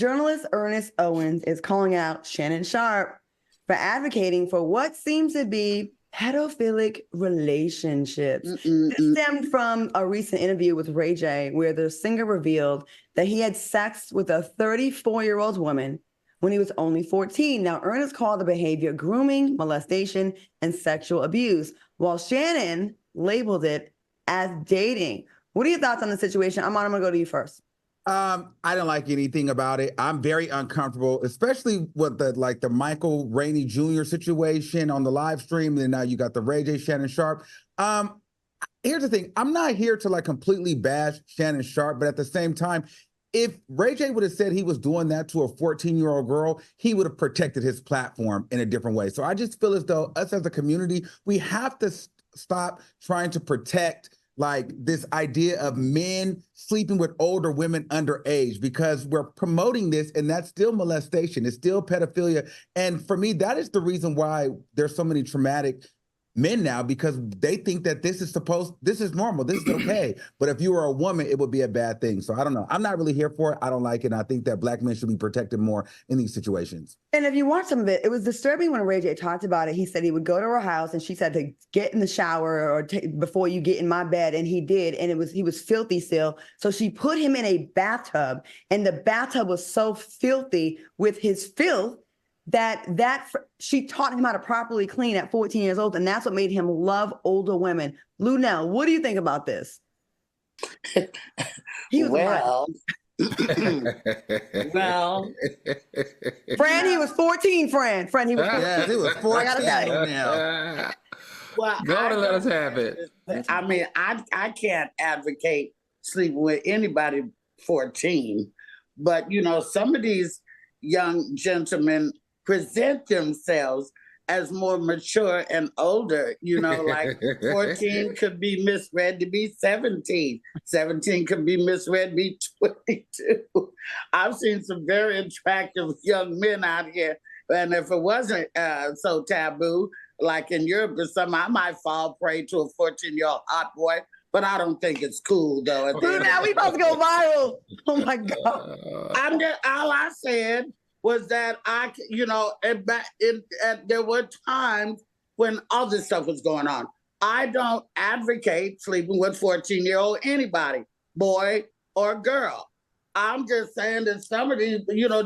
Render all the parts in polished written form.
Journalist Ernest Owens is calling out Shannon Sharpe for advocating for what seems to be pedophilic relationships. This stemmed from a recent interview with Ray J, where the singer revealed that he had sex with a 34-year-old woman when he was only 14. Now, Ernest called the behavior grooming, molestation, and sexual abuse, while Shannon labeled it as dating. What are your thoughts on the situation? Amon, I'm going to go to you first. I don't like anything about it. I'm very uncomfortable, especially with the Michael Rainey Jr. situation on the live stream. And then now you got the Ray J, Shannon Sharpe. Here's the thing. I'm not here to completely bash Shannon Sharpe, but at the same time, if Ray J would have said he was doing that to a 14-year-old girl, he would have protected his platform in a different way. So I just feel as though us as a community, we have to stop trying to protect this idea of men sleeping with older women underage, because we're promoting this, and that's still molestation. It's still pedophilia. And for me, that is the reason why there's so many traumatic men now, because they think that this is normal, this is okay. But if you were a woman, it would be a bad thing. So I don't know. I'm not really here for it. I don't like it. And I think that Black men should be protected more in these situations. And if you watch some of it, it was disturbing when Ray J talked about it. He said he would go to her house and she said to get in the shower or before you get in my bed. And he did. And he was filthy still. So she put him in a bathtub, and the bathtub was so filthy with his filth that she taught him how to properly clean at 14 years old. And that's what made him love older women. Lunel, what do you think about this? Well, Fran, he was 14, Fran, he was 14. Yeah, he was 14. I gotta tell you. Well, go to let us have it. I mean, I can't advocate sleeping with anybody 14, but some of these young gentlemen present themselves as more mature and older, 14 could be misread to be 17. 17 could be misread to be 22. I've seen some very attractive young men out here. And if it wasn't so taboo, like in Europe or something, I might fall prey to a 14-year-old hot boy. But I don't think it's cool, though. Dude, now we about to go viral. Oh, my God. All I said was that there were times when all this stuff was going on. I don't advocate sleeping with 14-year-old anybody, boy or girl. I'm just saying that some of these,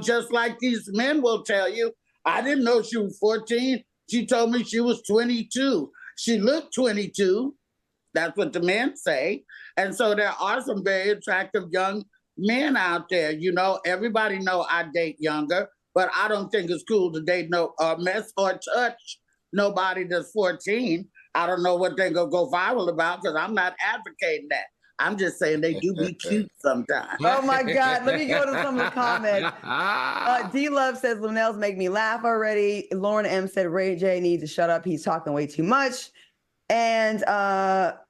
just like these men will tell you, I didn't know she was 14. She told me she was 22. She looked 22. That's what the men say. And so there are some very attractive young men out there. Everybody know I date younger, but I don't think it's cool to date mess or touch nobody that's 14. I don't know what they're going to go viral about, because I'm not advocating that. I'm just saying they do be cute sometimes. Oh, my God. Let me go to some of the comments. D-Love says, Lunel's make me laugh already. Lauren M. said, Ray J needs to shut up. He's talking way too much. And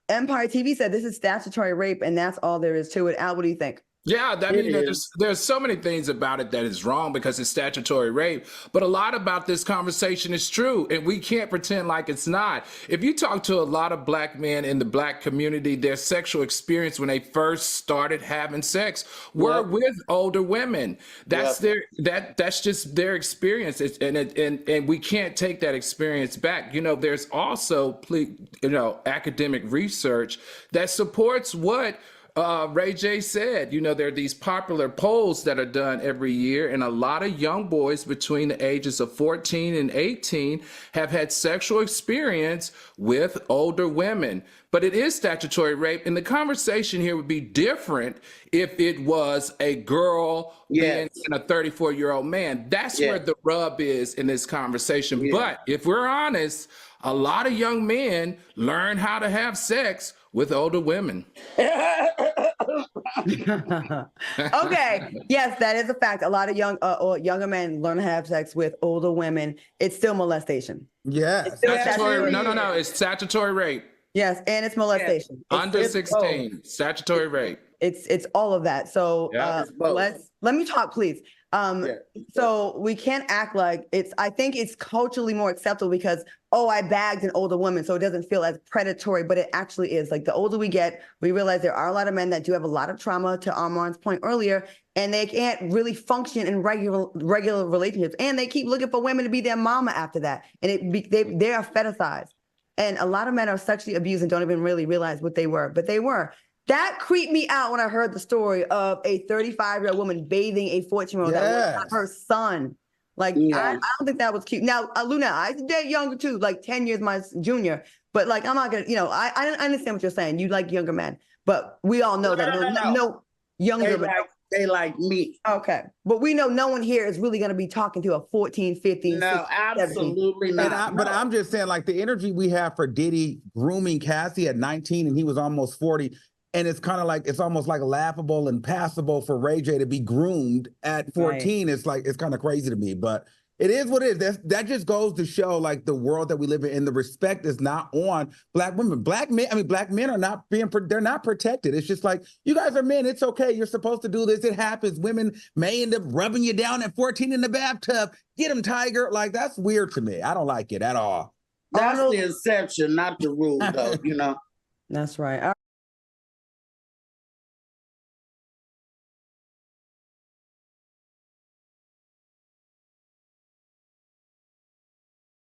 Empire TV said, this is statutory rape, and that's all there is to it. Al, what do you think? Yeah, I mean, there's so many things about it that is wrong because it's statutory rape, but a lot about this conversation is true, and we can't pretend like it's not. If you talk to a lot of Black men in the Black community, their sexual experience when they first started having sex were with older women. That's that's just their experience, and we can't take that experience back. There's also academic research that supports what Ray J said. There are these popular polls that are done every year, and a lot of young boys between the ages of 14 and 18 have had sexual experience with older women. But it is statutory rape, and the conversation here would be different if it was a girl and a 34-year-old man. That's where the rub is in this conversation. Yeah. But if we're honest, a lot of young men learn how to have sex with older women. Okay. Yes, that is a fact. A lot of younger men learn to have sex with older women. It's still molestation. Yeah. No. It's statutory rape. Yes, and it's molestation. Under 16, statutory rape. It's all of that. So let me talk, please. So we can't act like I think it's culturally more acceptable because, oh, I bagged an older woman, so it doesn't feel as predatory, but it actually is. Like, the older we get, we realize there are a lot of men that do have a lot of trauma, to Armand's point earlier, and they can't really function in regular relationships. And they keep looking for women to be their mama after that. And they are fetishized. And a lot of men are sexually abused and don't even really realize what they were, but they were. That creeped me out when I heard the story of a 35-year-old woman bathing a 14-year-old that was not her son. Like, I don't think that was cute. Now, Luna, I date younger too, like 10 years my junior. But like, I'm not gonna, I understand what you're saying. You like younger men, but we all know no younger men. They like me. Okay. But we know no one here is really going to be talking to a 14, 15, no, 16, absolutely 17. not. But I'm just saying, like, the energy we have for Diddy grooming Cassie at 19 and he was almost 40. And it's kind of like, it's almost like laughable and passable for Ray J to be groomed at 14. Right. It's like, it's kind of crazy to me, but it is what it is. That just goes to show, like, the world that we live in, and the respect is not on black women. Black men are not they're not protected. It's just like, you guys are men. It's okay. You're supposed to do this. It happens. Women may end up rubbing you down at 14 in the bathtub. Get them, Tiger. Like, that's weird to me. I don't like it at all. That's the exception, not the rule, though, That's right.